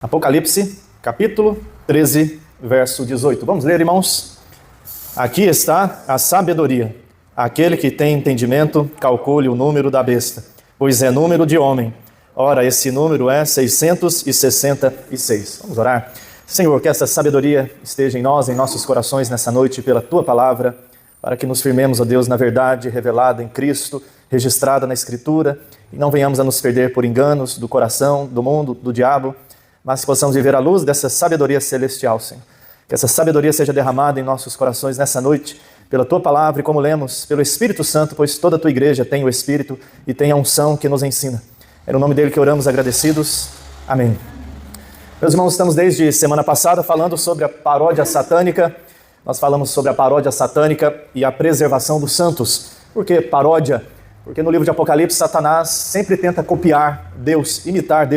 Apocalipse, capítulo 13, verso 18. Vamos ler, irmãos? Aqui está a sabedoria. Aquele que tem entendimento, calcule o número da besta, pois é número de homem. Ora, esse número é 666. Vamos orar. Senhor, que essa sabedoria esteja em nós, em nossos corações nessa noite pela Tua palavra, para que nos firmemos, ó Deus, na verdade revelada em Cristo, registrada na Escritura, e não venhamos a nos perder por enganos do coração, do mundo, do diabo, mas que possamos viver à luz dessa sabedoria celestial, Senhor. Que essa sabedoria seja derramada em nossos corações nessa noite, pela Tua palavra e como lemos, pelo Espírito Santo, pois toda a Tua igreja tem o Espírito e tem a unção que nos ensina. É no nome dele que oramos agradecidos. Amém. Meus irmãos, estamos desde semana passada falando sobre a paródia satânica. Nós falamos sobre a paródia satânica e a preservação dos santos. Por que paródia? Porque no livro de Apocalipse, Satanás sempre tenta copiar Deus, imitar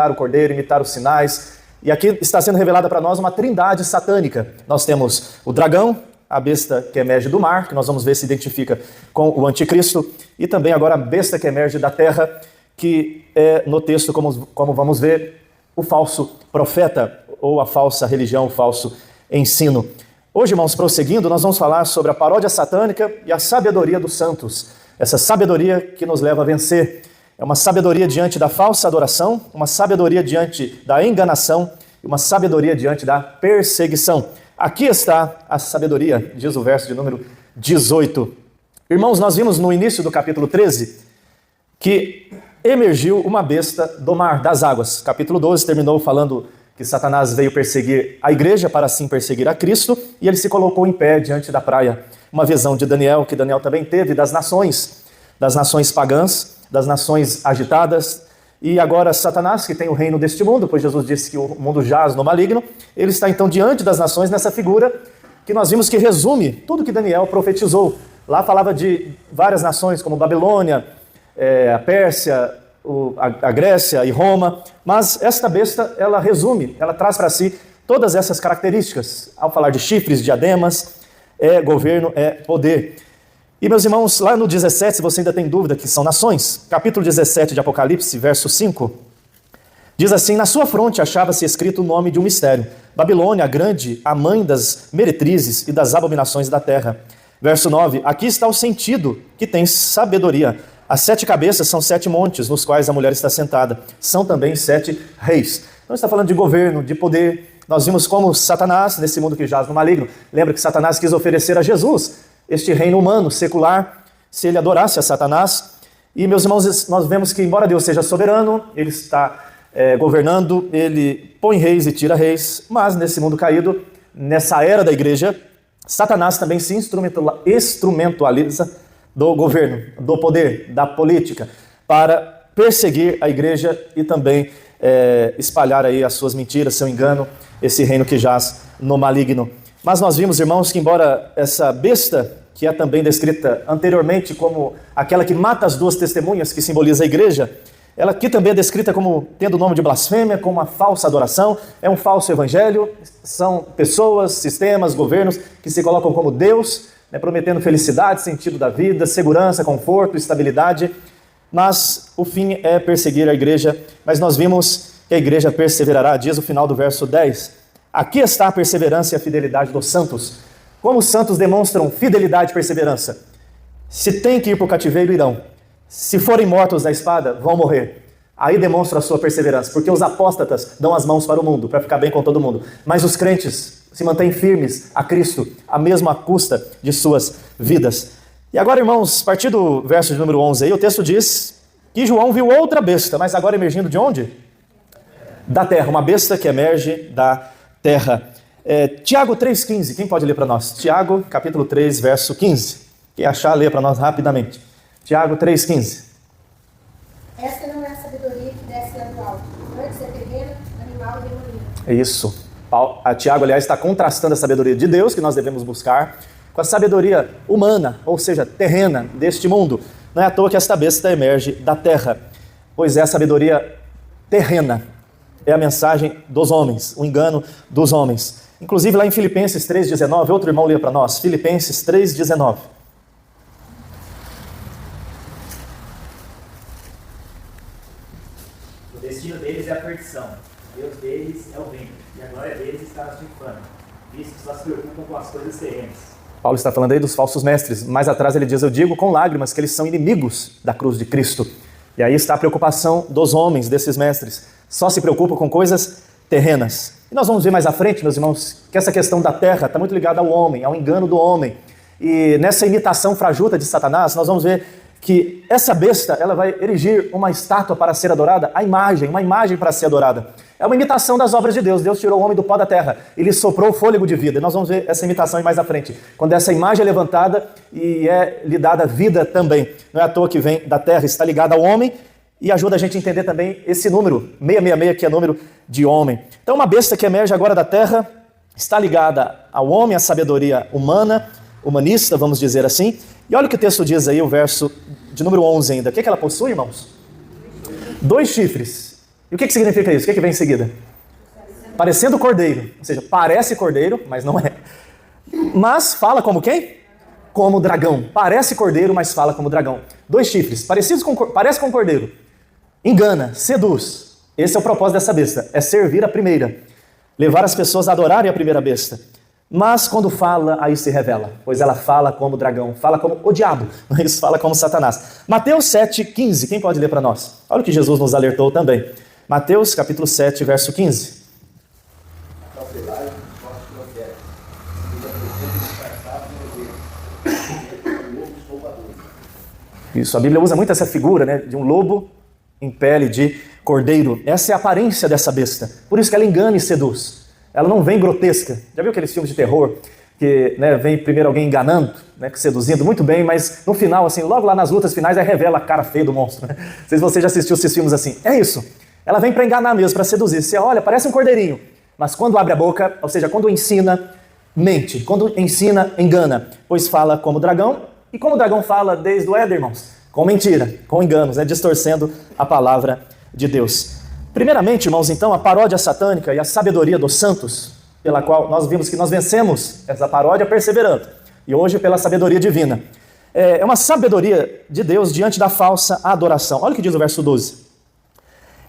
o Cordeiro, imitar os sinais. E aqui está sendo revelada para nós uma trindade satânica. Nós temos o dragão, a besta que emerge do mar, que nós vamos ver se identifica com o anticristo, e também agora a besta que emerge da terra, que é no texto, como vamos ver, o falso profeta, ou a falsa religião, o falso ensino. Hoje, irmãos, prosseguindo, nós vamos falar sobre a paródia satânica e a sabedoria dos santos. Essa sabedoria que nos leva a vencer. É uma sabedoria diante da falsa adoração, uma sabedoria diante da enganação e uma sabedoria diante da perseguição. Aqui está a sabedoria, diz o verso de número 18. Irmãos, nós vimos no início do capítulo 13 que emergiu uma besta do mar, das águas. Capítulo 12 terminou falando que Satanás veio perseguir a igreja para assim perseguir a Cristo, e ele se colocou em pé diante da praia. Uma visão de Daniel, que Daniel também teve, das nações pagãs, das nações agitadas, e agora Satanás, que tem o reino deste mundo, pois Jesus disse que o mundo jaz no maligno, ele está então diante das nações nessa figura que nós vimos que resume tudo que Daniel profetizou. Lá falava de várias nações, como Babilônia, a Pérsia, a Grécia e Roma, mas esta besta, ela resume, ela traz para si todas essas características. Ao falar de chifres, diademas, é governo, é poder. E meus irmãos, lá no 17, se você ainda tem dúvida que são nações, capítulo 17 de Apocalipse, verso 5, diz assim: na sua fronte achava-se escrito o nome de um mistério, Babilônia, a grande, a mãe das meretrizes e das abominações da terra. Verso 9, aqui está o sentido que tem sabedoria. As 7 cabeças são 7 montes nos quais a mulher está sentada. São também 7 reis. Não está falando de governo, de poder. Nós vimos como Satanás, nesse mundo que jaz no maligno, lembra que Satanás quis oferecer a Jesus este reino humano, secular, se ele adorasse a Satanás. E, meus irmãos, nós vemos que, embora Deus seja soberano, ele está governando, ele põe reis e tira reis, mas nesse mundo caído, nessa era da igreja, Satanás também se instrumentaliza do governo, do poder, da política, para perseguir a igreja e também espalhar aí as suas mentiras, seu engano, esse reino que jaz no maligno. Mas nós vimos, irmãos, que embora essa besta, que é também descrita anteriormente como aquela que mata as 2 testemunhas, que simboliza a igreja, ela aqui também é descrita como tendo o nome de blasfêmia, como uma falsa adoração, é um falso evangelho, são pessoas, sistemas, governos que se colocam como Deus, prometendo felicidade, sentido da vida, segurança, conforto, estabilidade, mas o fim é perseguir a igreja. Mas nós vimos que a igreja perseverará, diz o final do verso 10. Aqui está a perseverança e a fidelidade dos santos. Como os santos demonstram fidelidade e perseverança? Se tem que ir para o cativeiro, irão. Se forem mortos da espada, vão morrer. Aí demonstra a sua perseverança, porque os apóstatas dão as mãos para o mundo, para ficar bem com todo mundo. Mas os crentes se mantêm firmes a Cristo, a mesma custa de suas vidas. E agora, irmãos, a partir do verso de número 11 aí, o texto diz que João viu outra besta, mas agora emergindo de onde? Da terra, uma besta que emerge da terra. Tiago 3,15, quem pode ler para nós? Tiago, capítulo 3, verso 15. Quem achar, lê para nós rapidamente. Tiago 3,15. Esta não é a sabedoria que desce lá do alto, antes é terrena, animal e demoníaca. É isso. A Tiago, aliás, está contrastando a sabedoria de Deus, que nós devemos buscar, com a sabedoria humana, ou seja, terrena, deste mundo. Não é à toa que esta besta emerge da terra, pois é a sabedoria terrena, é a mensagem dos homens, o engano dos homens. Inclusive lá em Filipenses 3,19, outro irmão lê para nós, Filipenses 3,19. O destino deles é a perdição, Deus deles é o ventre, e a glória deles está nas infames, visto que só se preocupam com as coisas terrenas. Paulo está falando aí dos falsos mestres. Mais atrás ele diz, eu digo com lágrimas que eles são inimigos da cruz de Cristo. E aí está a preocupação dos homens, desses mestres. Só se preocupam com coisas terrenas. E nós vamos ver mais à frente, meus irmãos, que essa questão da terra está muito ligada ao homem, ao engano do homem. E nessa imitação fajuta de Satanás, nós vamos ver que essa besta, ela vai erigir uma estátua para ser adorada, uma imagem para ser adorada. É uma imitação das obras de Deus. Deus tirou o homem do pó da terra e lhe soprou o fôlego de vida. E nós vamos ver essa imitação mais à frente, quando essa imagem é levantada e é lhe dada vida também. Não é à toa que vem da terra, está ligada ao homem e ajuda a gente a entender também esse número, 666, que é número de homem. Então uma besta que emerge agora da terra está ligada ao homem, à sabedoria humana, humanista, vamos dizer assim. E olha o que o texto diz aí, o verso de número 11 ainda. O que ela possui, irmãos? 2 chifres. E o que significa isso? O que vem em seguida? Parecendo cordeiro. Ou seja, parece cordeiro, mas não é. Mas fala como quem? Como dragão. Parece cordeiro, mas fala como dragão. 2 chifres, parece com cordeiro. Engana, seduz. Esse é o propósito dessa besta. É servir a primeira. Levar as pessoas a adorarem a primeira besta. Mas quando fala, aí se revela. Pois ela fala como dragão. Fala como o diabo. Mas fala como Satanás. Mateus 7,15. Quem pode ler para nós? Olha o que Jesus nos alertou também. Mateus capítulo 7, verso 15. Isso, a Bíblia usa muito essa figura, né, de um lobo em pele de cordeiro. Essa é a aparência dessa besta. Por isso que ela engana e seduz. Ela não vem grotesca. Já viu aqueles filmes de terror? Que, né, vem primeiro alguém enganando, né, seduzindo muito bem, mas no final, assim, logo lá nas lutas finais, aí revela a cara feia do monstro. Né? Não sei se você já assistiu esses filmes assim. É isso. Ela vem para enganar mesmo, para seduzir. Você olha, parece um cordeirinho. Mas quando abre a boca, ou seja, quando ensina, mente. Quando ensina, engana. Pois fala como dragão. E como o dragão fala desde o Éden, irmãos? Com mentira, com enganos, né? Distorcendo a palavra de Deus. Primeiramente, irmãos, então, a paródia satânica e a sabedoria dos santos, pela qual nós vimos que nós vencemos essa paródia perseverando. E hoje pela sabedoria divina. É uma sabedoria de Deus diante da falsa adoração. Olha o que diz o verso 12.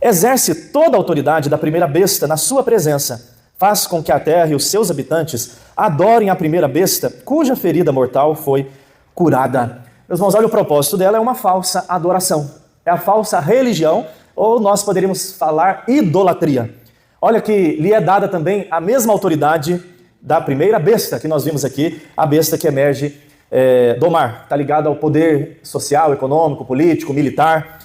Exerce toda a autoridade da primeira besta na sua presença. Faz com que a terra e os seus habitantes adorem a primeira besta, cuja ferida mortal foi curada. Meus irmãos, olha o propósito dela, é uma falsa adoração. É a falsa religião, ou nós poderíamos falar idolatria. Olha que lhe é dada também a mesma autoridade da primeira besta que nós vimos aqui, a besta que emerge do mar. Está ligada ao poder social, econômico, político, militar.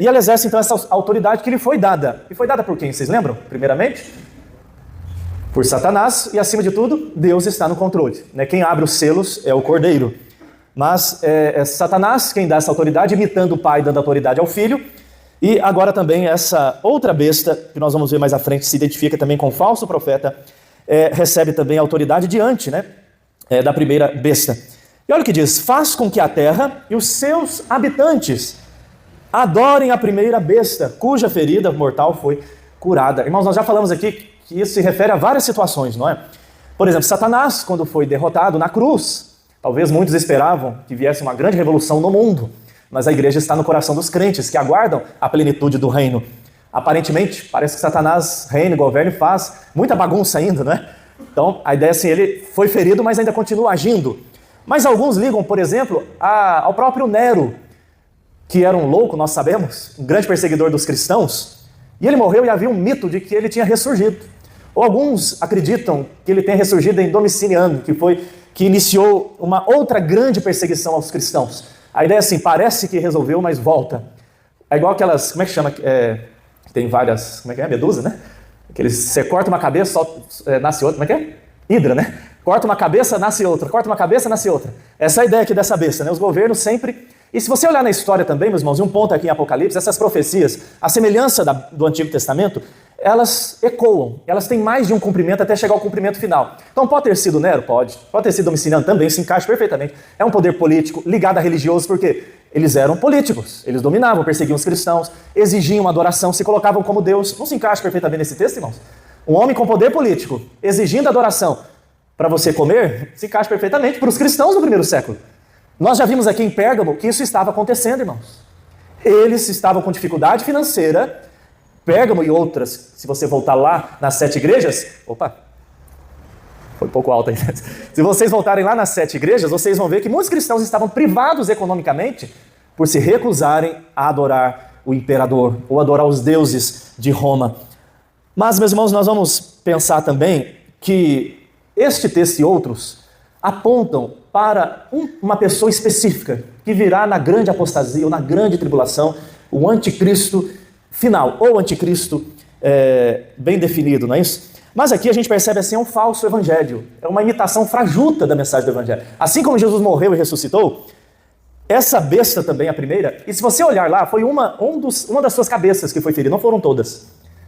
E ela exerce então essa autoridade que lhe foi dada. E foi dada por quem? Vocês lembram? Primeiramente, por Satanás e acima de tudo, Deus está no controle. Quem abre os selos é o cordeiro. Mas é Satanás quem dá essa autoridade, imitando o pai, dando autoridade ao filho. E agora também essa outra besta, que nós vamos ver mais à frente, se identifica também com o falso profeta, recebe também autoridade diante da primeira besta. E olha o que diz, faz com que a terra e os seus habitantes adorem a primeira besta, cuja ferida mortal foi curada. Irmãos, nós já falamos aqui que isso se refere a várias situações, não é? Por exemplo, Satanás, quando foi derrotado na cruz, talvez muitos esperavam que viesse uma grande revolução no mundo, mas a igreja está no coração dos crentes, que aguardam a plenitude do reino. Aparentemente, parece que Satanás reina, governa e faz muita bagunça ainda, né? Então, a ideia é assim, ele foi ferido, mas ainda continua agindo. Mas alguns ligam, por exemplo, ao próprio Nero, que era um louco, nós sabemos, um grande perseguidor dos cristãos, e ele morreu e havia um mito de que ele tinha ressurgido. Ou alguns acreditam que ele tenha ressurgido em Domiciano, que iniciou uma outra grande perseguição aos cristãos. A ideia é assim, parece que resolveu, mas volta. É igual aquelas, como é que chama? Tem várias, como é que é? Medusa, né? Você corta uma cabeça, nasce outra, como é que é? Hidra, né? Corta uma cabeça, nasce outra. Corta uma cabeça, nasce outra. Essa é a ideia aqui dessa besta, né? Os governos sempre... E se você olhar na história também, meus irmãos, e um ponto aqui em Apocalipse, essas profecias, a semelhança do Antigo Testamento, elas ecoam, elas têm mais de um cumprimento até chegar ao cumprimento final. Então pode ter sido Nero? Pode ter sido Domiciano também, se encaixa perfeitamente. É um poder político ligado a religioso, porque eles eram políticos, eles dominavam, perseguiam os cristãos, exigiam adoração, se colocavam como Deus. Não se encaixa perfeitamente nesse texto, irmãos? Um homem com poder político, exigindo adoração para você comer, se encaixa perfeitamente para os cristãos do primeiro século. Nós já vimos aqui em Pérgamo que isso estava acontecendo, irmãos. Eles estavam com dificuldade financeira Pérgamo e outras, se você voltar lá nas 7 igrejas, opa, foi um pouco alto aí. Se vocês voltarem lá nas 7 igrejas, vocês vão ver que muitos cristãos estavam privados economicamente por se recusarem a adorar o imperador ou adorar os deuses de Roma. Mas, meus irmãos, nós vamos pensar também que este texto e outros apontam para uma pessoa específica que virá na grande apostasia ou na grande tribulação, o anticristo final, ou anticristo bem definido, não é isso? Mas aqui a gente percebe assim, é um falso evangelho, é uma imitação fajuta da mensagem do evangelho. Assim como Jesus morreu e ressuscitou, essa besta também, a primeira, e se você olhar lá, foi uma das suas cabeças que foi ferida, não foram todas.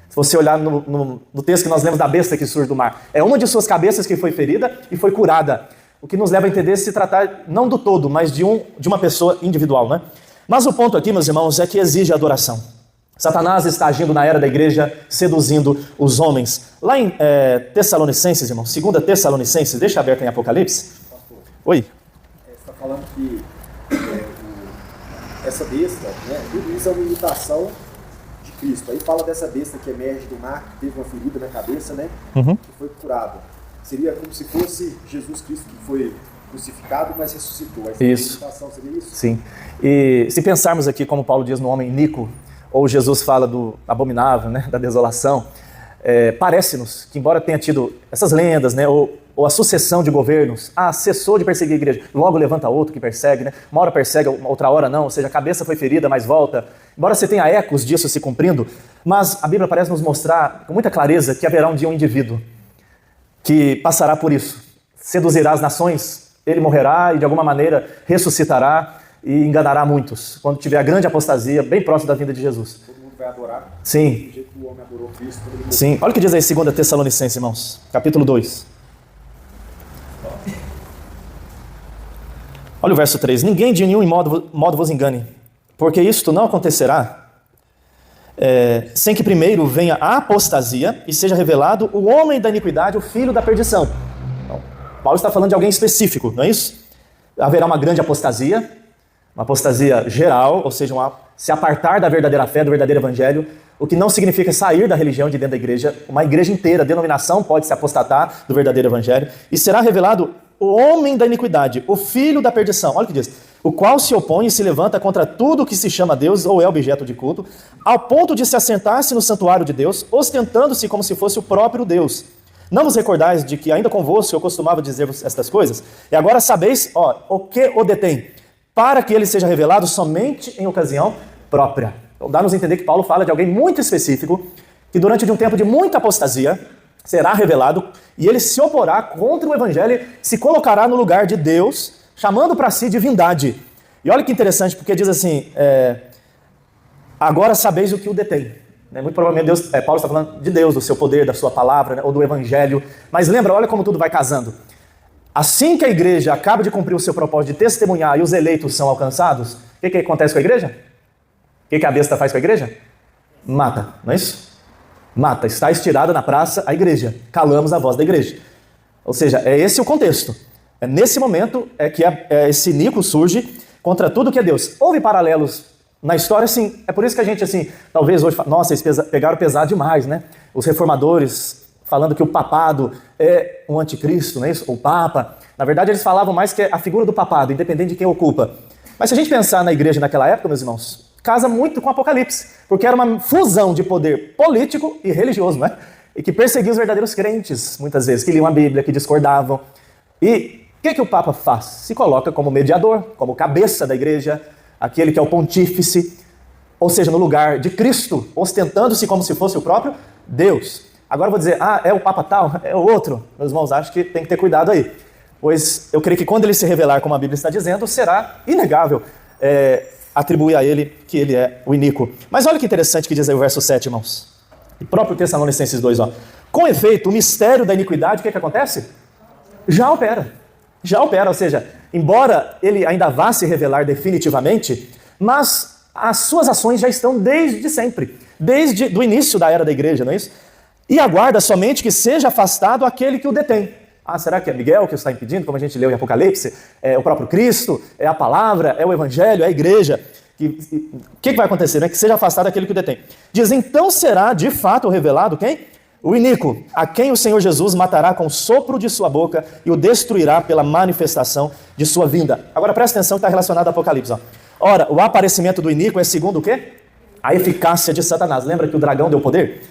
Se você olhar no texto que nós lemos da besta que surge do mar, é uma de suas cabeças que foi ferida e foi curada. O que nos leva a entender se tratar não do todo, mas de uma pessoa individual, né? Mas o ponto aqui, meus irmãos, é que exige adoração. Satanás está agindo na era da igreja, seduzindo os homens. Lá em Tessalonicenses, irmão, 2 Tessalonicenses, deixa aberto em Apocalipse. Pastor, Oi. você está falando que essa besta, né, tudo isso é uma imitação de Cristo. Aí fala dessa besta que emerge do mar, que teve uma ferida na cabeça, né, que foi curada. Seria como se fosse Jesus Cristo que foi crucificado, mas ressuscitou. Isso. Imitação seria isso? Sim. E se pensarmos aqui, como Paulo diz no homem iníquo, ou Jesus fala do abominável, né, da desolação, parece-nos que, embora tenha tido essas lendas, né, ou a sucessão de governos, cessou de perseguir a igreja, logo levanta outro que persegue, né, uma hora persegue, outra hora não, ou seja, a cabeça foi ferida, mas volta. Embora você tenha ecos disso se cumprindo, mas a Bíblia parece nos mostrar com muita clareza que haverá um dia um indivíduo que passará por isso, seduzirá as nações, ele morrerá e de alguma maneira ressuscitará e enganará muitos, quando tiver a grande apostasia bem próximo da vinda de Jesus. Todo mundo vai adorar. Sim. Do jeito que o homem adorou Cristo. Quando ele morreu. Sim. Olha o que diz aí 2 Tessalonicenses, irmãos, capítulo 2. Olha o verso 3. Ninguém de nenhum modo vos engane, porque isto não acontecerá sem que primeiro venha a apostasia e seja revelado o homem da iniquidade, o filho da perdição. Então, Paulo está falando de alguém específico, não é isso? Haverá uma grande apostasia, uma apostasia geral, ou seja, se apartar da verdadeira fé, do verdadeiro evangelho, o que não significa sair da religião de dentro da igreja. Uma igreja inteira, a denominação pode se apostatar do verdadeiro evangelho, e será revelado o homem da iniquidade, o filho da perdição. Olha o que diz: o qual se opõe e se levanta contra tudo que se chama Deus ou é objeto de culto, ao ponto de se assentar-se no santuário de Deus, ostentando-se como se fosse o próprio Deus. Não vos recordais de que ainda convosco eu costumava dizer-vos estas coisas? E agora sabeis, o que o detém, para que ele seja revelado somente em ocasião própria. Então dá-nos a entender que Paulo fala de alguém muito específico, que durante um tempo de muita apostasia será revelado, e ele se oporá contra o evangelho, se colocará no lugar de Deus, chamando para si divindade. E olha que interessante, porque diz assim, agora sabeis o que o detém. Muito provavelmente Paulo está falando de Deus, do seu poder, da sua palavra, né, ou do evangelho. Mas lembra, olha como tudo vai casando. Assim que a igreja acaba de cumprir o seu propósito de testemunhar e os eleitos são alcançados, o que acontece com a igreja? O que a besta faz com a igreja? Mata, não é isso? Mata, está estirada na praça a igreja, calamos a voz da igreja. Ou seja, é esse o contexto. É nesse momento que esse Nico surge contra tudo que é Deus. Houve paralelos na história, sim. É por isso que a gente, assim, talvez hoje, nossa, eles pegaram pesado demais, né? Os reformadores falando que o papado é um anticristo, não é isso? O papa. Na verdade, eles falavam mais que é a figura do papado, independente de quem ocupa. Mas se a gente pensar na igreja naquela época, meus irmãos, casa muito com o Apocalipse, porque era uma fusão de poder político e religioso, né? E que perseguia os verdadeiros crentes, muitas vezes, que liam a Bíblia, que discordavam. E o que o Papa faz? Se coloca como mediador, como cabeça da igreja, aquele que é o pontífice, ou seja, no lugar de Cristo, ostentando-se como se fosse o próprio Deus. Agora eu vou dizer, é o Papa tal, é o outro. Meus irmãos, acho que tem que ter cuidado aí, pois eu creio que quando ele se revelar, como a Bíblia está dizendo, será inegável atribuir a ele que ele é o iníquo. Mas olha que interessante que diz aí o verso 7, irmãos. O próprio Tessalonicenses 2, Com efeito, o mistério da iniquidade, o que acontece? Já opera, ou seja, embora ele ainda vá se revelar definitivamente, mas as suas ações já estão desde sempre, desde o início da era da igreja, não é isso? E aguarda somente que seja afastado aquele que o detém. Será que é Miguel que está impedindo, como a gente leu em Apocalipse? É o próprio Cristo? É a palavra? É o evangelho? É a igreja? O que vai acontecer? Né? Que seja afastado aquele que o detém. Diz, então será de fato revelado quem? O iníquo, a quem o Senhor Jesus matará com o sopro de sua boca e o destruirá pela manifestação de sua vinda. Agora presta atenção que está relacionado ao Apocalipse. Ó. Ora, o aparecimento do iníquo é segundo o quê? A eficácia de Satanás. Lembra que o dragão deu poder?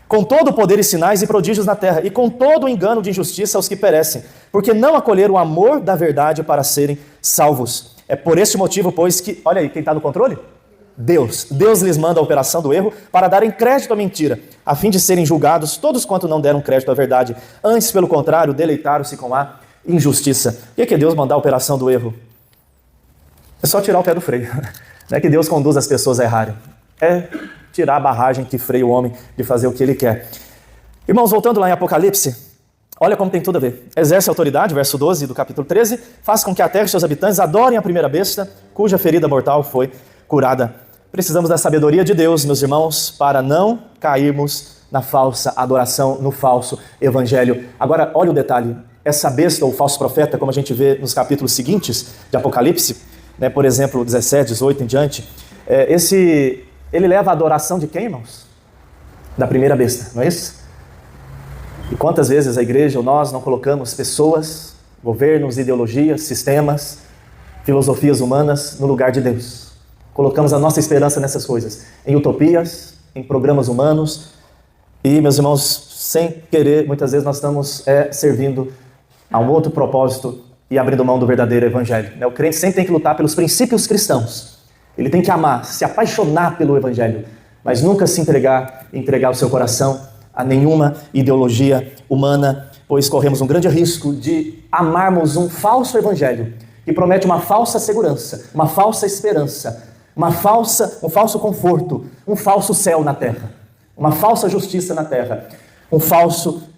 Com todo o poder e sinais e prodígios na terra, e com todo o engano de injustiça aos que perecem, porque não acolheram o amor da verdade para serem salvos. É por este motivo, pois, que... Olha aí, quem está no controle? Deus. Deus lhes manda a operação do erro para darem crédito à mentira, a fim de serem julgados todos quanto não deram crédito à verdade. Antes, pelo contrário, deleitaram-se com a injustiça. O que é Deus mandar a operação do erro? É só tirar o pé do freio. Não é que Deus conduz as pessoas a errarem. É tirar a barragem que freia o homem de fazer o que ele quer. Irmãos, voltando lá em Apocalipse, olha como tem tudo a ver. Exerce autoridade, verso 12 do capítulo 13, faz com que a terra e seus habitantes adorem a primeira besta, cuja ferida mortal foi curada. Precisamos da sabedoria de Deus, meus irmãos, para não cairmos na falsa adoração, no falso evangelho. Agora, olha o detalhe. Essa besta, ou falso profeta, como a gente vê nos capítulos seguintes de Apocalipse, né, por exemplo, 17, 18 em diante, ele leva a adoração de quem, irmãos? Da primeira besta, não é isso? E quantas vezes a igreja ou nós não colocamos pessoas, governos, ideologias, sistemas, filosofias humanas no lugar de Deus? Colocamos a nossa esperança nessas coisas, em utopias, em programas humanos, e, meus irmãos, sem querer, muitas vezes nós estamos servindo a um outro propósito e abrindo mão do verdadeiro evangelho. O crente sempre tem que lutar pelos princípios cristãos. Ele tem que amar, se apaixonar pelo evangelho, mas nunca se entregar o seu coração a nenhuma ideologia humana, pois corremos um grande risco de amarmos um falso evangelho que promete uma falsa segurança, uma falsa esperança, um falso conforto, um falso céu na terra, uma falsa justiça na terra,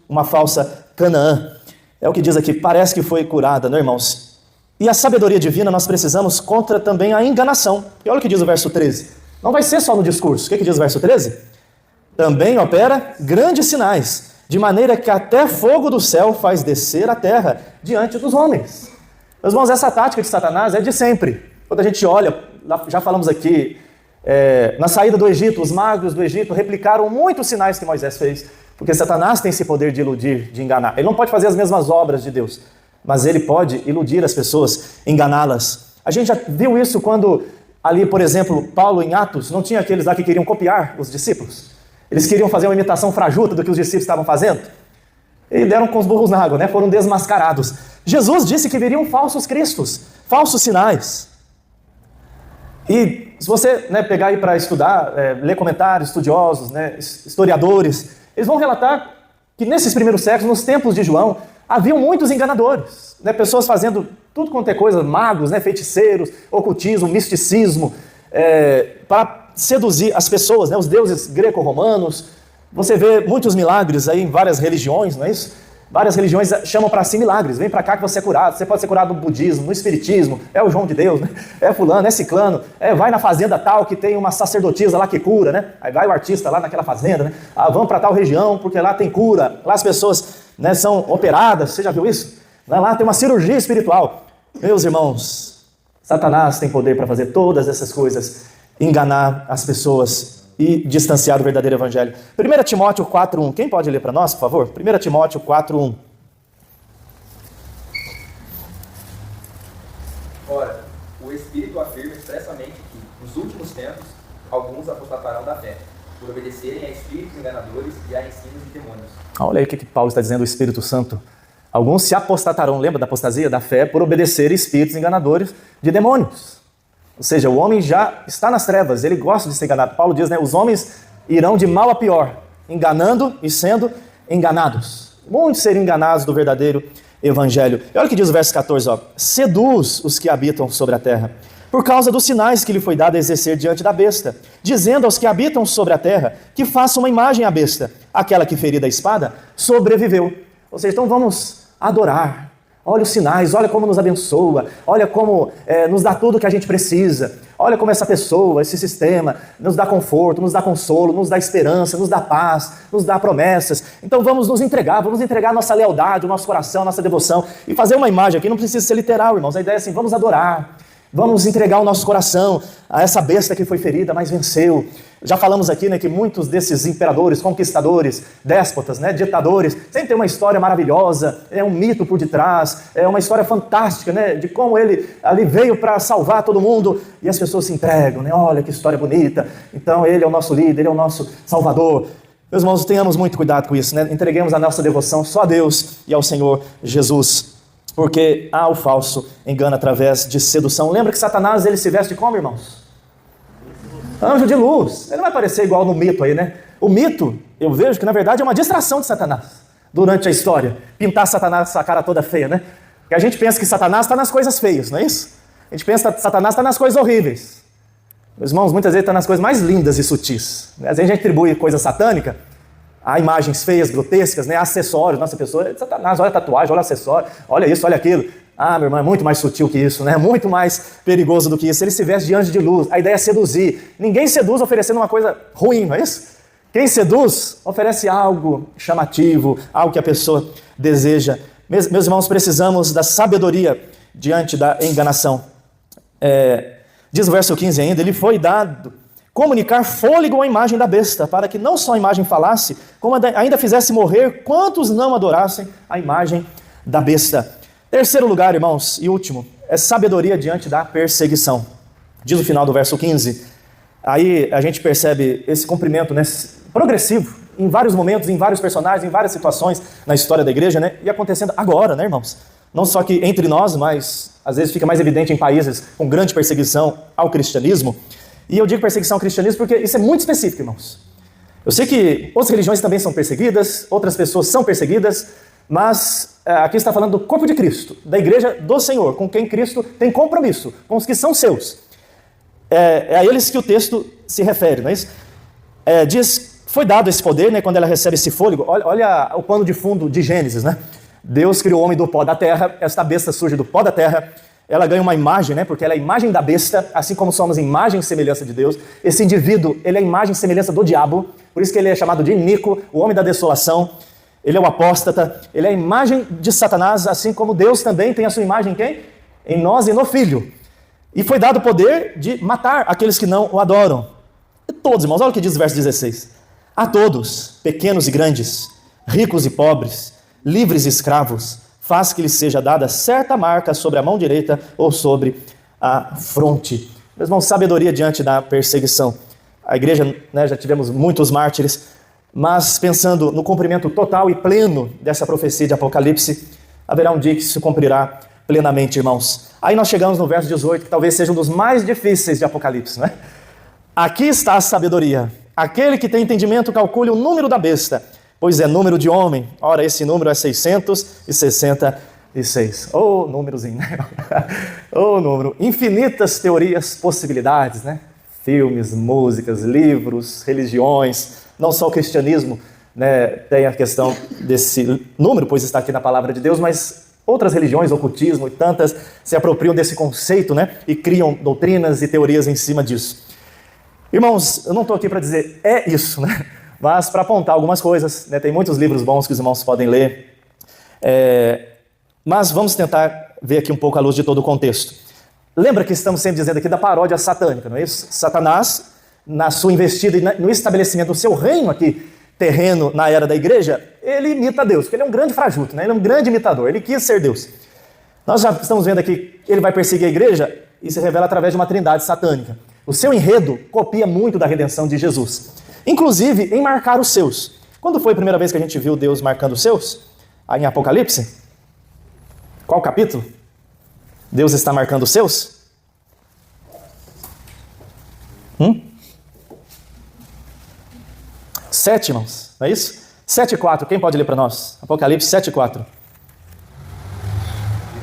uma falsa Canaã. É o que diz aqui, parece que foi curada, não, irmãos? E a sabedoria divina nós precisamos contra também a enganação. E olha o que diz o verso 13. Não vai ser só no discurso. O que diz o verso 13? Também opera grandes sinais, de maneira que até fogo do céu faz descer a terra diante dos homens. Meus irmãos, essa tática de Satanás é de sempre. Quando a gente olha, já falamos aqui, na saída do Egito, os magos do Egito replicaram muitos sinais que Moisés fez, porque Satanás tem esse poder de iludir, de enganar. Ele não pode fazer as mesmas obras de Deus, mas ele pode iludir as pessoas, enganá-las. A gente já viu isso quando, ali, por exemplo, Paulo em Atos, não tinha aqueles lá que queriam copiar os discípulos? Eles queriam fazer uma imitação frajuta do que os discípulos estavam fazendo? E deram com os burros na água, né? Foram desmascarados. Jesus disse que viriam falsos cristos, falsos sinais. E se você pegar aí para estudar, ler comentários, estudiosos, historiadores, eles vão relatar que nesses primeiros séculos, nos tempos de João, haviam muitos enganadores, pessoas fazendo tudo quanto é coisa, magos, feiticeiros, ocultismo, misticismo, para seduzir as pessoas, os deuses greco-romanos. Você vê muitos milagres aí em várias religiões, não é isso? Várias religiões chamam para si milagres. Vem para cá que você é curado. Você pode ser curado no budismo, no espiritismo. É o João de Deus, né? É fulano, é ciclano. Vai na fazenda tal que tem uma sacerdotisa lá que cura, né? Aí vai o artista lá naquela fazenda, né? Vamos para tal região porque lá tem cura. Lá as pessoas são operadas. Você já viu isso? Lá tem uma cirurgia espiritual. Meus irmãos, Satanás tem poder para fazer todas essas coisas, enganar as pessoas e distanciar do verdadeiro evangelho. 1 Timóteo 4:1. Quem pode ler para nós, por favor? 1 Timóteo 4:1. Ora, o Espírito afirma expressamente que, nos últimos tempos, alguns apostatarão da fé, por obedecerem a espíritos enganadores e a ensinos de demônios. Olha aí o que Paulo está dizendo, o Espírito Santo. Alguns se apostatarão, lembra da apostasia? Da fé, por obedecer espíritos enganadores de demônios. Ou seja, o homem já está nas trevas, ele gosta de ser enganado. Paulo diz, os homens irão de mal a pior, enganando e sendo enganados. Muitos seriam enganados do verdadeiro evangelho. E olha o que diz o verso 14, seduz os que habitam sobre a terra, por causa dos sinais que lhe foi dado a exercer diante da besta, dizendo aos que habitam sobre a terra que façam uma imagem à besta, aquela que ferida a espada sobreviveu. Ou seja, então vamos adorar. Olha os sinais, olha como nos abençoa, olha como nos dá tudo o que a gente precisa. Olha como essa pessoa, esse sistema, nos dá conforto, nos dá consolo, nos dá esperança, nos dá paz, nos dá promessas. Então vamos entregar a nossa lealdade, o nosso coração, a nossa devoção. E fazer uma imagem aqui não precisa ser literal, irmãos. A ideia é assim, vamos adorar, Vamos entregar o nosso coração a essa besta que foi ferida, mas venceu. Já falamos aqui, né, que muitos desses imperadores, conquistadores, déspotas, né, ditadores, sempre tem uma história maravilhosa, é um mito por detrás, é uma história fantástica, né, de como ele ali veio para salvar todo mundo e as pessoas se entregam, né, olha que história bonita. Então ele é o nosso líder, ele é o nosso salvador. Meus irmãos, tenhamos muito cuidado com isso, né? Entreguemos a nossa devoção só a Deus e ao Senhor Jesus. Porque o falso engana através de sedução. Lembra que Satanás, ele se veste como, irmãos? Anjo de luz. Ele não vai parecer igual no mito aí, né? O mito, eu vejo que na verdade é uma distração de Satanás durante a história. Pintar Satanás com essa cara toda feia, né? Porque a gente pensa que Satanás está nas coisas feias, não é isso? A gente pensa que Satanás está nas coisas horríveis. Meus irmãos, muitas vezes está nas coisas mais lindas e sutis. Às vezes a gente atribui coisa satânica a imagens feias, grotescas, né? Acessórios. Nossa, a pessoa é Satanás, olha a tatuagem, olha o acessório, olha isso, olha aquilo. Meu irmão, é muito mais sutil que isso, né? Muito mais perigoso do que isso. Ele se veste de anjo de luz. A ideia é seduzir. Ninguém seduz oferecendo uma coisa ruim, não é isso? Quem seduz oferece algo chamativo, algo que a pessoa deseja. Meus irmãos, precisamos da sabedoria diante da enganação. Diz o verso 15 ainda, ele foi dado comunicar fôlego à imagem da besta, para que não só a imagem falasse, como ainda fizesse morrer quantos não adorassem a imagem da besta. Terceiro lugar, irmãos, e último, é sabedoria diante da perseguição. Diz o final do verso 15, aí a gente percebe esse cumprimento, né, progressivo, em vários momentos, em vários personagens, em várias situações na história da igreja, né, e acontecendo agora, né, irmãos? Não só que entre nós, mas às vezes fica mais evidente em países com grande perseguição ao cristianismo. E eu digo perseguição ao cristianismo porque isso é muito específico, irmãos. Eu sei que outras religiões também são perseguidas, outras pessoas são perseguidas, mas aqui está falando do corpo de Cristo, da igreja do Senhor, com quem Cristo tem compromisso, com os que são seus. É a eles que o texto se refere, não é isso? Diz, foi dado esse poder, né, quando ela recebe esse fôlego. Olha o pano de fundo de Gênesis, né? Deus criou o homem do pó da terra, esta besta surge do pó da terra, ela ganha uma imagem, né? Porque ela é a imagem da besta, assim como somos imagem e semelhança de Deus. Esse indivíduo, ele é a imagem e semelhança do diabo, por isso que ele é chamado de iníquo, o homem da desolação. Ele é o apóstata, ele é a imagem de Satanás, assim como Deus também tem a sua imagem em quem? Em nós e no Filho. E foi dado o poder de matar aqueles que não o adoram. E todos, irmãos, olha o que diz o verso 16. A todos, pequenos e grandes, ricos e pobres, livres e escravos, faz que lhes seja dada certa marca sobre a mão direita ou sobre a fronte. Meus irmãos, sabedoria diante da perseguição. A igreja, né, já tivemos muitos mártires, mas pensando no cumprimento total e pleno dessa profecia de Apocalipse, haverá um dia que se cumprirá plenamente, irmãos. Aí nós chegamos no verso 18, que talvez seja um dos mais difíceis de Apocalipse, né? Aqui está a sabedoria. Aquele que tem entendimento calcule o número da besta, pois é número de homem. Ora, esse número é 666. Ô, númerozinho, né? Ô, número. Infinitas teorias, possibilidades, né? Filmes, músicas, livros, religiões. Não só o cristianismo, né, tem a questão desse número, pois está aqui na palavra de Deus, mas outras religiões, ocultismo e tantas, se apropriam desse conceito, né? E criam doutrinas e teorias em cima disso. Irmãos, eu não estou aqui para dizer é isso, né? Mas para apontar algumas coisas, né? Tem muitos livros bons que os irmãos podem ler, mas vamos tentar ver aqui um pouco à luz de todo o contexto. Lembra que estamos sempre dizendo aqui da paródia satânica, não é isso? Satanás, na sua investida e no estabelecimento do seu reino aqui, terreno na era da igreja, ele imita Deus, porque ele é um grande fajuto, né? Ele é um grande imitador, ele quis ser Deus. Nós já estamos vendo aqui que ele vai perseguir a igreja e se revela através de uma trindade satânica. O seu enredo copia muito da redenção de Jesus, inclusive em marcar os seus. Quando foi a primeira vez que a gente viu Deus marcando os seus? Aí em Apocalipse? Qual capítulo? Deus está marcando os seus? 7, irmãos, não é isso? 7:4, quem pode ler para nós? Apocalipse 7:4.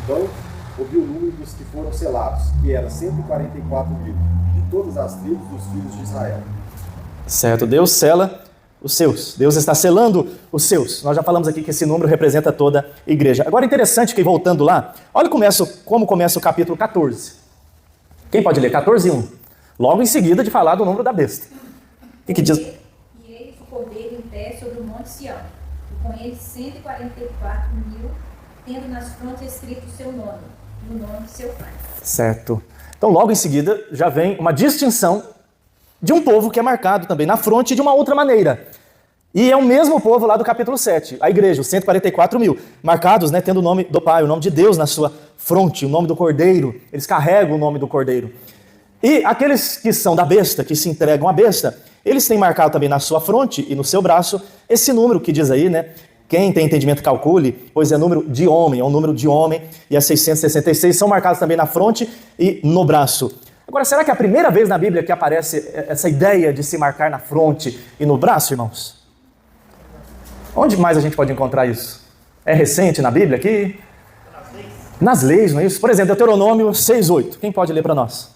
Então, ouvi o número dos que foram selados, que era 144 mil, de todas as tribos dos filhos de Israel. Certo, Deus sela os seus. Deus está selando os seus. Nós já falamos aqui que esse número representa toda a igreja. Agora, interessante que, voltando lá, olha como começa o capítulo 14. Quem pode ler? 14:1. Logo em seguida de falar do número da besta. O que diz? E eis o cordeiro em pé sobre o monte Sião, e com ele 144 mil, tendo nas frontes escrito o seu nome, e o nome de seu pai. Certo. Então, logo em seguida, já vem uma distinção de um povo que é marcado também na fronte de uma outra maneira. E é o mesmo povo lá do capítulo 7, a igreja, os 144 mil, marcados, né, tendo o nome do Pai, o nome de Deus na sua fronte, o nome do Cordeiro, eles carregam o nome do Cordeiro. E aqueles que são da besta, que se entregam à besta, eles têm marcado também na sua fronte e no seu braço esse número que diz aí, né? Quem tem entendimento calcule, pois é número de homem, é um número de homem, e as 666 são marcados também na fronte e no braço. Agora, será que é a primeira vez na Bíblia que aparece essa ideia de se marcar na fronte e no braço, irmãos? Onde mais a gente pode encontrar isso? É recente na Bíblia aqui? Nas leis, não é isso? Por exemplo, Deuteronômio 6:8. Quem pode ler para nós?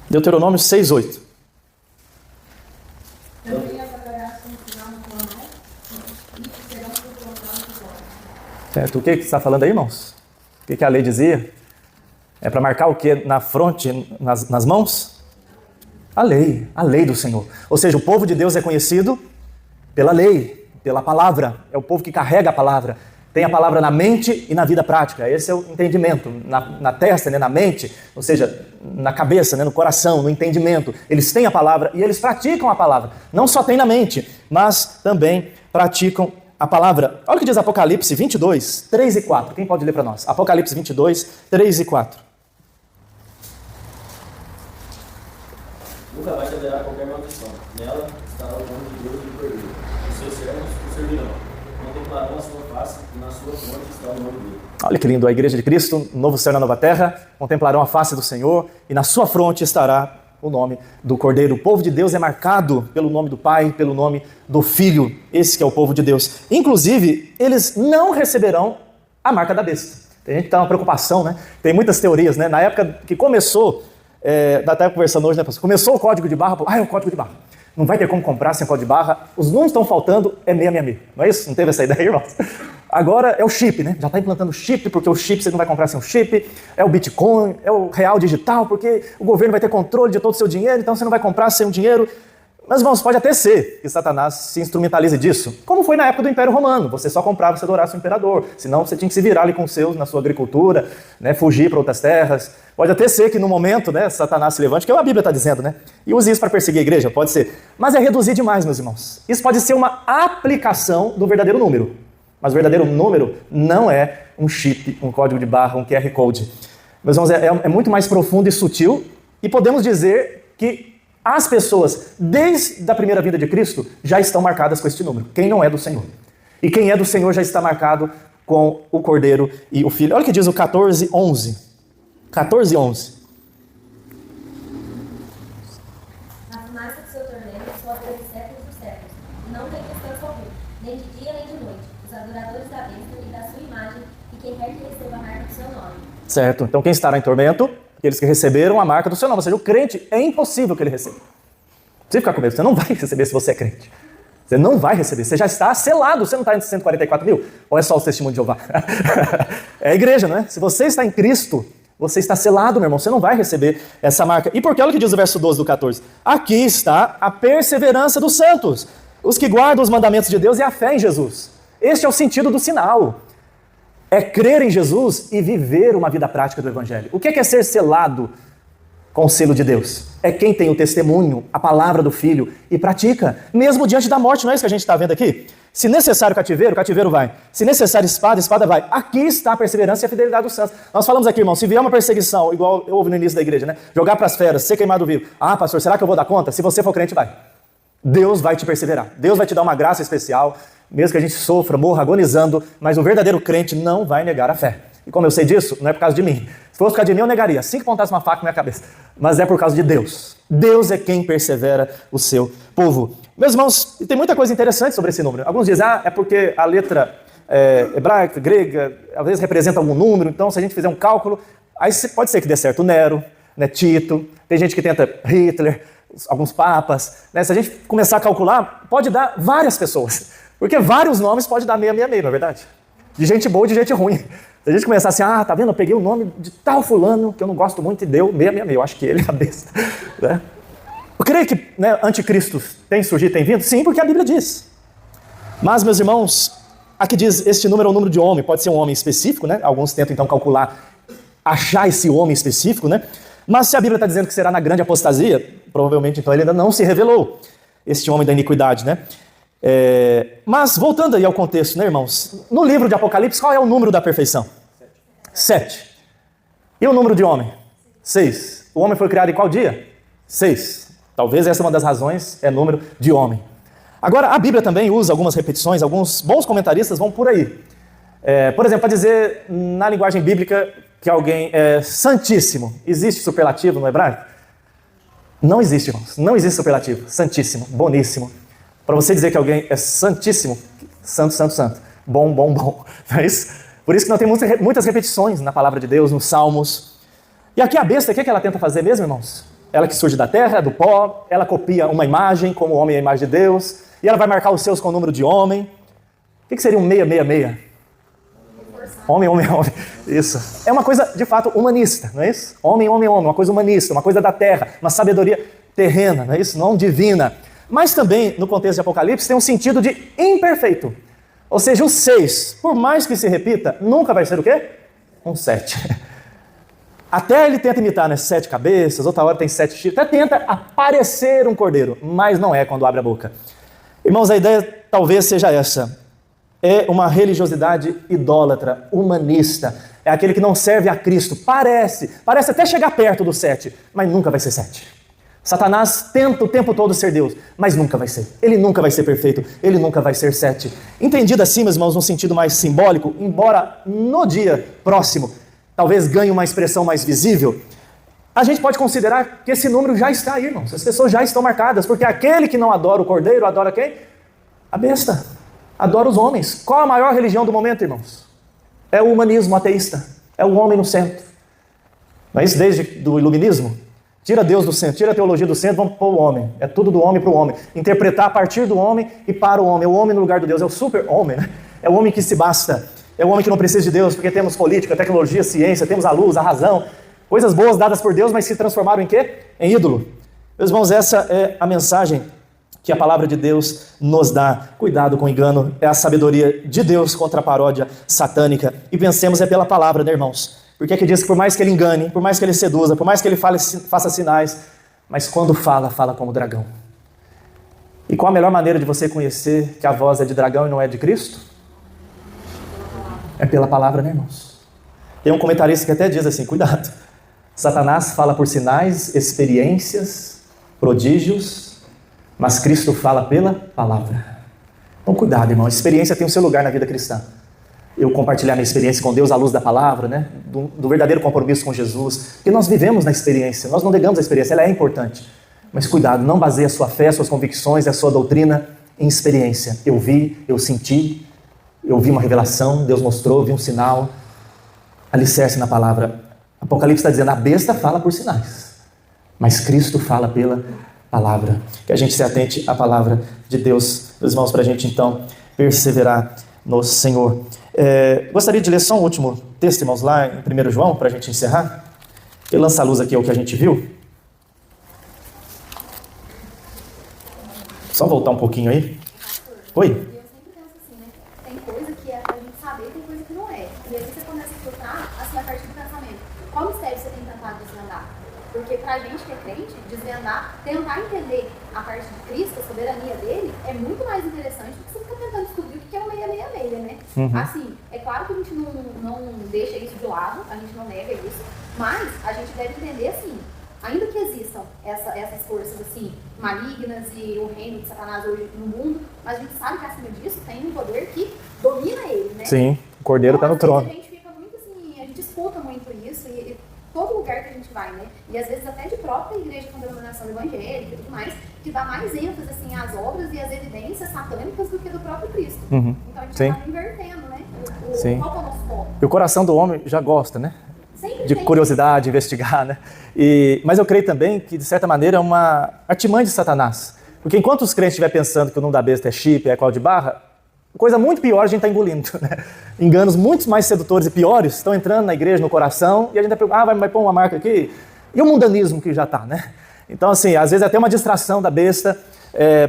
Deuteronômio 6:8. Certo. O que está falando aí, irmãos? O que a lei dizia? É para marcar o que na fronte, nas mãos? A lei do Senhor. Ou seja, o povo de Deus é conhecido pela lei, pela palavra. É o povo que carrega a palavra. Tem a palavra na mente e na vida prática. Esse é o entendimento. Na testa, né, na mente, ou seja, na cabeça, né, no coração, no entendimento. Eles têm a palavra e eles praticam a palavra. Não só tem na mente, mas também praticam a palavra. Olha o que diz Apocalipse 22, 3 e 4. Quem pode ler para nós? Apocalipse 22, 3 e 4. Nunca mais haverá qualquer maldição. Nela estará o nome de Deus e do Cordeiro. Os seus servos o servirão. Contemplarão a sua face e na sua fronte está o nome dele. Olha que lindo, a igreja de Cristo, novo céu e nova terra, contemplarão a face do Senhor e na sua fronte estará o nome do Cordeiro. O povo de Deus é marcado pelo nome do Pai, pelo nome do Filho. Esse que é o povo de Deus. Inclusive, eles não receberão a marca da besta. Tem gente que está uma preocupação, né? Tem muitas teorias, né? Na época que começou, até conversando hoje, né, pastor? Começou o código de barra, é o código de barra. Não vai ter como comprar sem código de barra. Os números estão faltando, é 666. Não é isso? Não teve essa ideia, irmãos? Agora é o chip, né? Já está implantando chip, porque o chip você não vai comprar sem o chip. É o Bitcoin, é o real digital, porque o governo vai ter controle de todo o seu dinheiro, então você não vai comprar sem o dinheiro. Mas, irmãos, pode até ser que Satanás se instrumentalize disso, como foi na época do Império Romano. Você só comprava se adorasse o imperador, senão você tinha que se virar ali com os seus na sua agricultura, né, fugir para outras terras. Pode até ser que no momento, né, Satanás se levante, que é o que a Bíblia está dizendo, né, e use isso para perseguir a igreja, pode ser. Mas é reduzir demais, meus irmãos. Isso pode ser uma aplicação do verdadeiro número. Mas o verdadeiro número não é um chip, um código de barra, um QR Code. Meus irmãos, é muito mais profundo e sutil, e podemos dizer que as pessoas, desde a primeira vinda de Cristo, já estão marcadas com este número. Quem não é do Senhor. E quem é do Senhor já está marcado com o Cordeiro e o Filho. Olha o que diz o 14:11. 14:11. As marcas do seu tormento são até os séculos dos séculos. Não tem descanso algum, nem de dia nem de noite. Os adoradores da besta e da sua imagem, e quem quer que receba a marca do seu nome. Certo. Então quem estará em tormento? Aqueles que receberam a marca do seu nome. Ou seja, o crente é impossível que ele receba. Você ficar com medo, você não vai receber se você é crente. Você não vai receber, você já está selado. Você não está entre 144 mil? Ou é só o testemunho de Jeová? É a igreja, não é? Se você está em Cristo, você está selado, meu irmão. Você não vai receber essa marca. E por que? Olha o que diz o verso 12 do 14. Aqui está a perseverança dos santos, os que guardam os mandamentos de Deus e a fé em Jesus. Este é o sentido do sinal. É crer em Jesus e viver uma vida prática do Evangelho. O que é ser selado com o selo de Deus? É quem tem o testemunho, a palavra do Filho e pratica, mesmo diante da morte. Não é isso que a gente está vendo aqui? Se necessário cativeiro, cativeiro vai. Se necessário espada, espada vai. Aqui está a perseverança e a fidelidade dos santos. Nós falamos aqui, irmão, se vier uma perseguição, igual eu ouvi no início da igreja, né? Jogar para as feras, ser queimado vivo. Ah, pastor, será que eu vou dar conta? Se você for crente, vai. Deus vai te perseverar. Deus vai te dar uma graça especial, mesmo que a gente sofra, morra agonizando, mas o verdadeiro crente não vai negar a fé. E como eu sei disso, não é por causa de mim. Se fosse por causa de mim, eu negaria. Assim que apontasse uma faca na minha cabeça. Mas é por causa de Deus. Deus é quem persevera o seu povo. Meus irmãos, tem muita coisa interessante sobre esse número. Alguns dizem, é porque a letra hebraica, grega, às vezes representa algum número, então se a gente fizer um cálculo, aí pode ser que dê certo Nero, né, Tito, tem gente que tenta Hitler, alguns papas, né? Se a gente começar a calcular, pode dar várias pessoas. Porque vários nomes pode dar 666, não é verdade? De gente boa e de gente ruim. Se a gente começar assim, tá vendo? Eu peguei o nome de tal fulano que eu não gosto muito e deu 666. Eu acho que ele é a besta. Né? Eu creio que, né, anticristo tem surgido, tem vindo? Sim, porque a Bíblia diz. Mas, meus irmãos, aqui diz, este número é um número de homem. Pode ser um homem específico, né? Alguns tentam então calcular achar esse homem específico, né? Mas se a Bíblia está dizendo que será na grande apostasia, provavelmente então ele ainda não se revelou, este homem da iniquidade, né? Mas voltando aí ao contexto, né, irmãos? No livro de Apocalipse, qual é o número da perfeição? 7. E o número de homem? 6. O homem foi criado em qual dia? 6. Talvez essa é uma das razões, é número de homem. Agora, a Bíblia também usa algumas repetições, alguns bons comentaristas vão por aí. Por exemplo, para dizer na linguagem bíblica que alguém é santíssimo, existe superlativo no hebraico? Não existe, irmãos. Não existe superlativo. Santíssimo, boníssimo. Para você dizer que alguém é santíssimo, santo, santo, santo. Bom, bom, bom. Não é isso? Por isso que nós temos muitas repetições na palavra de Deus, nos Salmos. E aqui a besta, o que ela tenta fazer mesmo, irmãos? Ela que surge da terra, do pó, ela copia uma imagem, como o homem é a imagem de Deus, e ela vai marcar os seus com o número de homem. O que seria um 666? Homem, homem, homem. Isso. É uma coisa, de fato, humanista, não é isso? Homem, homem, homem. Uma coisa humanista, uma coisa da terra, uma sabedoria terrena, não é isso? Não divina. Mas também, no contexto de Apocalipse, tem um sentido de imperfeito. Ou seja, o 6, por mais que se repita, nunca vai ser o quê? Um 7. Até ele tenta imitar, né? 7 cabeças, outra hora tem 7 chifres, até tenta aparecer um cordeiro, mas não é quando abre a boca. Irmãos, a ideia talvez seja essa. É uma religiosidade idólatra, humanista. É aquele que não serve a Cristo. Parece até chegar perto do 7, mas nunca vai ser 7. Satanás tenta o tempo todo ser Deus, mas nunca vai ser. Ele nunca vai ser perfeito, ele nunca vai ser 7. Entendido assim, meus irmãos, num sentido mais simbólico, embora no dia próximo talvez ganhe uma expressão mais visível, a gente pode considerar que esse número já está aí, irmãos. As pessoas já estão marcadas, porque aquele que não adora o cordeiro, adora quem? A besta. Adora os homens. Qual a maior religião do momento, irmãos? É o humanismo ateísta. É o homem no centro. Não é isso desde o iluminismo? Tira Deus do centro, tira a teologia do centro, vamos pôr o homem. É tudo do homem para o homem. Interpretar a partir do homem e para o homem. É o homem no lugar do Deus. É o super-homem, né? É o homem que se basta. É o homem que não precisa de Deus, porque temos política, tecnologia, ciência, temos a luz, a razão. Coisas boas dadas por Deus, mas se transformaram em quê? Em ídolo. Meus irmãos, essa é a mensagem que a palavra de Deus nos dá. Cuidado com o engano, é a sabedoria de Deus contra a paródia satânica. E vencemos é pela palavra, né, irmãos? Porque aqui diz que por mais que ele engane, por mais que ele seduza, por mais que ele faça sinais, mas quando fala, fala como dragão. E qual a melhor maneira de você conhecer que a voz é de dragão e não é de Cristo? É pela palavra, né, irmãos? Tem um comentarista que até diz assim, cuidado. Satanás fala por sinais, experiências, prodígios, mas Cristo fala pela palavra. Então cuidado, irmão, a experiência tem o seu lugar na vida cristã. Eu compartilhar minha experiência com Deus à luz da palavra, né? Do verdadeiro compromisso com Jesus. Porque nós vivemos na experiência, nós não negamos a experiência, ela é importante. Mas cuidado, não baseie a sua fé, suas convicções e a sua doutrina em experiência. Eu vi, eu senti, eu vi uma revelação, Deus mostrou, vi um sinal. Alicerce na palavra. Apocalipse está dizendo, a besta fala por sinais, mas Cristo fala pela palavra. Que a gente se atente à palavra de Deus, meus irmãos, para a gente então perseverar no Senhor. Gostaria de ler só um último texto, irmãos, lá em 1 João, para a gente encerrar. Ele lança a luz aqui ao que a gente viu. Só voltar um pouquinho aí. Oi? Eu sempre penso assim, né? Tem coisa que é pra gente saber, tem coisa que não é. E aí você começa a escutar, assim, a partir do pensamento. Qual mistério você tem tentado desvendar? Porque pra gente que é crente, desvendar, tentar entender a parte de Cristo, a soberania dele, é muito mais interessante do que você ficar tentando descobrir o que é o 666, né? Assim, é claro que a gente não deixa isso de lado, a gente não nega isso, mas a gente deve entender assim, ainda que existam essas forças assim, malignas e o reino de Satanás hoje no mundo, mas a gente sabe que acima disso tem um poder que domina ele, né? Sim, o Cordeiro está no trono. A gente fica muito assim, a gente escuta muito isso e todo lugar que a gente vai, né? E às vezes até de própria igreja com denominação evangélica e tudo mais, que dá mais ênfase assim às obras e às evidências satânicas do que do próprio Cristo. Então a gente acaba invertendo, né? Qual é o nosso foco? E o coração do homem já gosta, né? Sempre De tem. curiosidade, investigar, né? Mas eu creio também que, de certa maneira, é uma artimanha de Satanás. Porque enquanto os crentes estiverem pensando que o nome da besta é chip, é qual de barra, coisa muito pior a gente está engolindo, né? Enganos muito mais sedutores e piores estão entrando na igreja, no coração, e a gente vai perguntar, vai pôr uma marca aqui? E o mundanismo que já está, né? Então, assim, às vezes é até uma distração da besta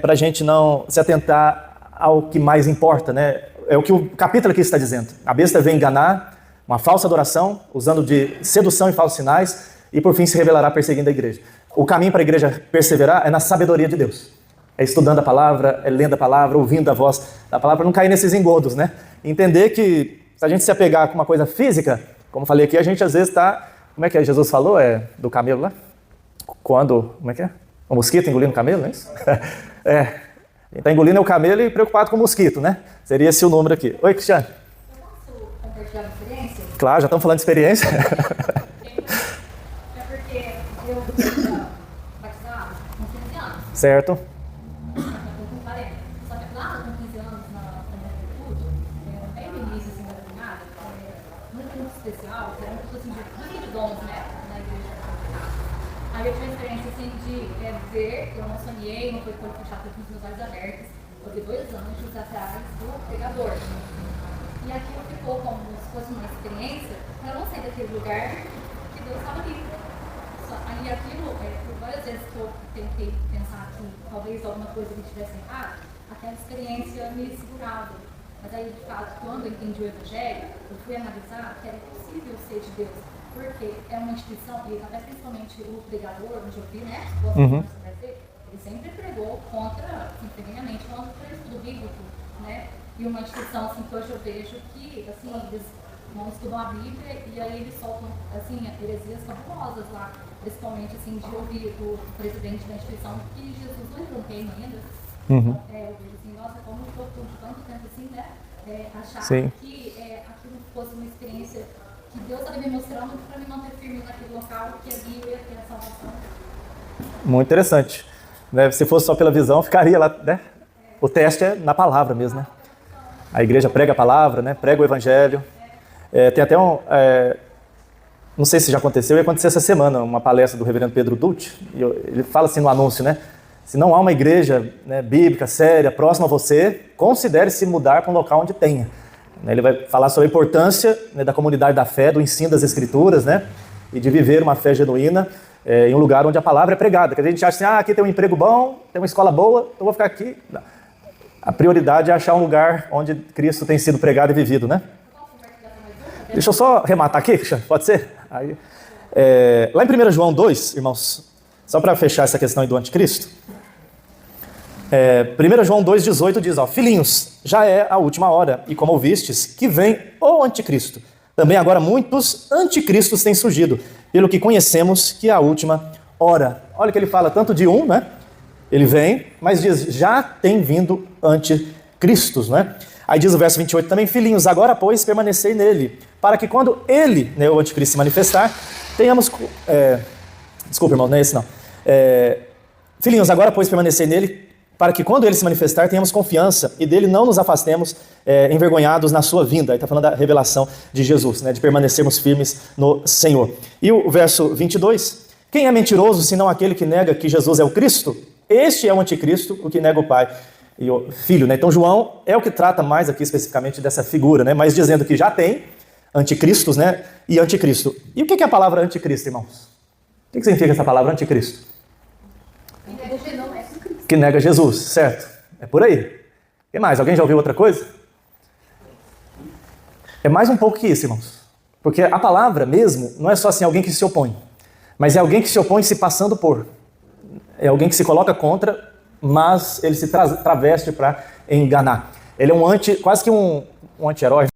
para a gente não se atentar ao que mais importa, né? É o que o capítulo aqui está dizendo. A besta vem enganar, uma falsa adoração, usando de sedução e falsos sinais, e por fim se revelará perseguindo a igreja. O caminho para a igreja perseverar é na sabedoria de Deus. É estudando a palavra, é lendo a palavra, ouvindo a voz da palavra, não cair nesses engodos, né? Entender que se a gente se apegar com uma coisa física, como falei aqui, a gente às vezes está... Como é que é? Jesus falou? É do camelo lá? Quando... Como é que é? O mosquito engolindo o camelo, não é isso? É. Quem está engolindo é o camelo e preocupado com o mosquito, né? Seria esse o número aqui. Oi, Cristiane. Eu posso compartilhar uma experiência? Claro, já estamos falando de experiência. É porque eu fui batizado com 15 anos. Certo. Eu tô com 40. Só que lá com 15 anos na primeira virtude, bem no início assim, da caminhada, muito especial, que era uma pessoa assim, de dons, né, na igreja. Aí eu tive a experiência assim de ver, eu não sonhei, não foi corpo fechado, com os meus olhos abertos. Eu vi 2 anjos atrás do pregador. E aquilo ficou como se fosse uma experiência para eu não sair daquele lugar que Deus estava ali. Aí aquilo, por várias vezes que eu tentei pensar que talvez alguma coisa me tivesse errado, aquela experiência me segurava. Mas aí, de fato, quando eu entendi o Evangelho, eu fui analisar que era impossível ser de Deus. Porque é uma instituição, e até principalmente o pregador, onde eu vi, né? Ele sempre pregou contra, assim, ferrenhamente, contra o estudo bíblico, né? E uma instituição, assim, que hoje eu vejo que, assim, eles não estudam a Bíblia e aí eles soltam, assim, heresias fabulosas lá, principalmente, assim, de ouvir do presidente da instituição que Jesus não entrou no reino ainda. Uhum. Eu vejo assim, nossa, como eu estou de tanto tempo assim, né? Achar Sim. que aquilo fosse uma experiência que Deus estava me mostrando para me manter firme naquele local, que a Bíblia, que a salvação. Muito interessante. Né? Se fosse só pela visão, ficaria lá, né? O teste é na palavra mesmo, né? A igreja prega a palavra, né? Prega o evangelho. Tem até não sei se já aconteceu, ia acontecer essa semana, uma palestra do reverendo Pedro Dutti, e ele fala assim no anúncio, né? Se não há uma igreja, né, bíblica, séria, próxima a você, considere se mudar para um local onde tenha. Ele vai falar sobre a importância, né, da comunidade da fé, do ensino das escrituras, né? E de viver uma fé genuína em um lugar onde a palavra é pregada. Porque a gente acha assim, aqui tem um emprego bom, tem uma escola boa, então vou ficar aqui. Não. A prioridade é achar um lugar onde Cristo tem sido pregado e vivido, né? Deixa eu só rematar aqui, pode ser? Aí, lá em 1 João 2, irmãos, só para fechar essa questão aí do anticristo, 1 João 2,18 diz, filhinhos, já é a última hora, e como ouvistes, que vem o anticristo. Também agora muitos anticristos têm surgido, pelo que conhecemos que é a última hora. Olha que ele fala tanto de um, né? Ele vem, mas diz, já tem vindo anticristos, né? Aí diz o verso 28 também, filhinhos, agora pois permanecei nele, para que quando ele, né, o anticristo, se manifestar, tenhamos... Desculpa, irmão, não é esse não. Filhinhos, agora pois permanecei nele, para que quando ele se manifestar, tenhamos confiança e dele não nos afastemos envergonhados na sua vinda. Aí está falando da revelação de Jesus, né, de permanecermos firmes no Senhor. E o verso 22, quem é mentiroso, senão aquele que nega que Jesus é o Cristo? Este é o anticristo, o que nega o Pai e o Filho, né? Então João é o que trata mais aqui especificamente dessa figura, né? Mas dizendo que já tem anticristos, né? E anticristo. E o que é a palavra anticristo, irmãos? O que significa essa palavra anticristo? Que nega Jesus, certo? É por aí. O que mais? Alguém já ouviu outra coisa? É mais um pouco que isso, irmãos. Porque a palavra mesmo não é só assim alguém que se opõe, mas é alguém que se opõe se passando por. É alguém que se coloca contra, mas ele se traveste para enganar. Ele é quase que um anti-herói.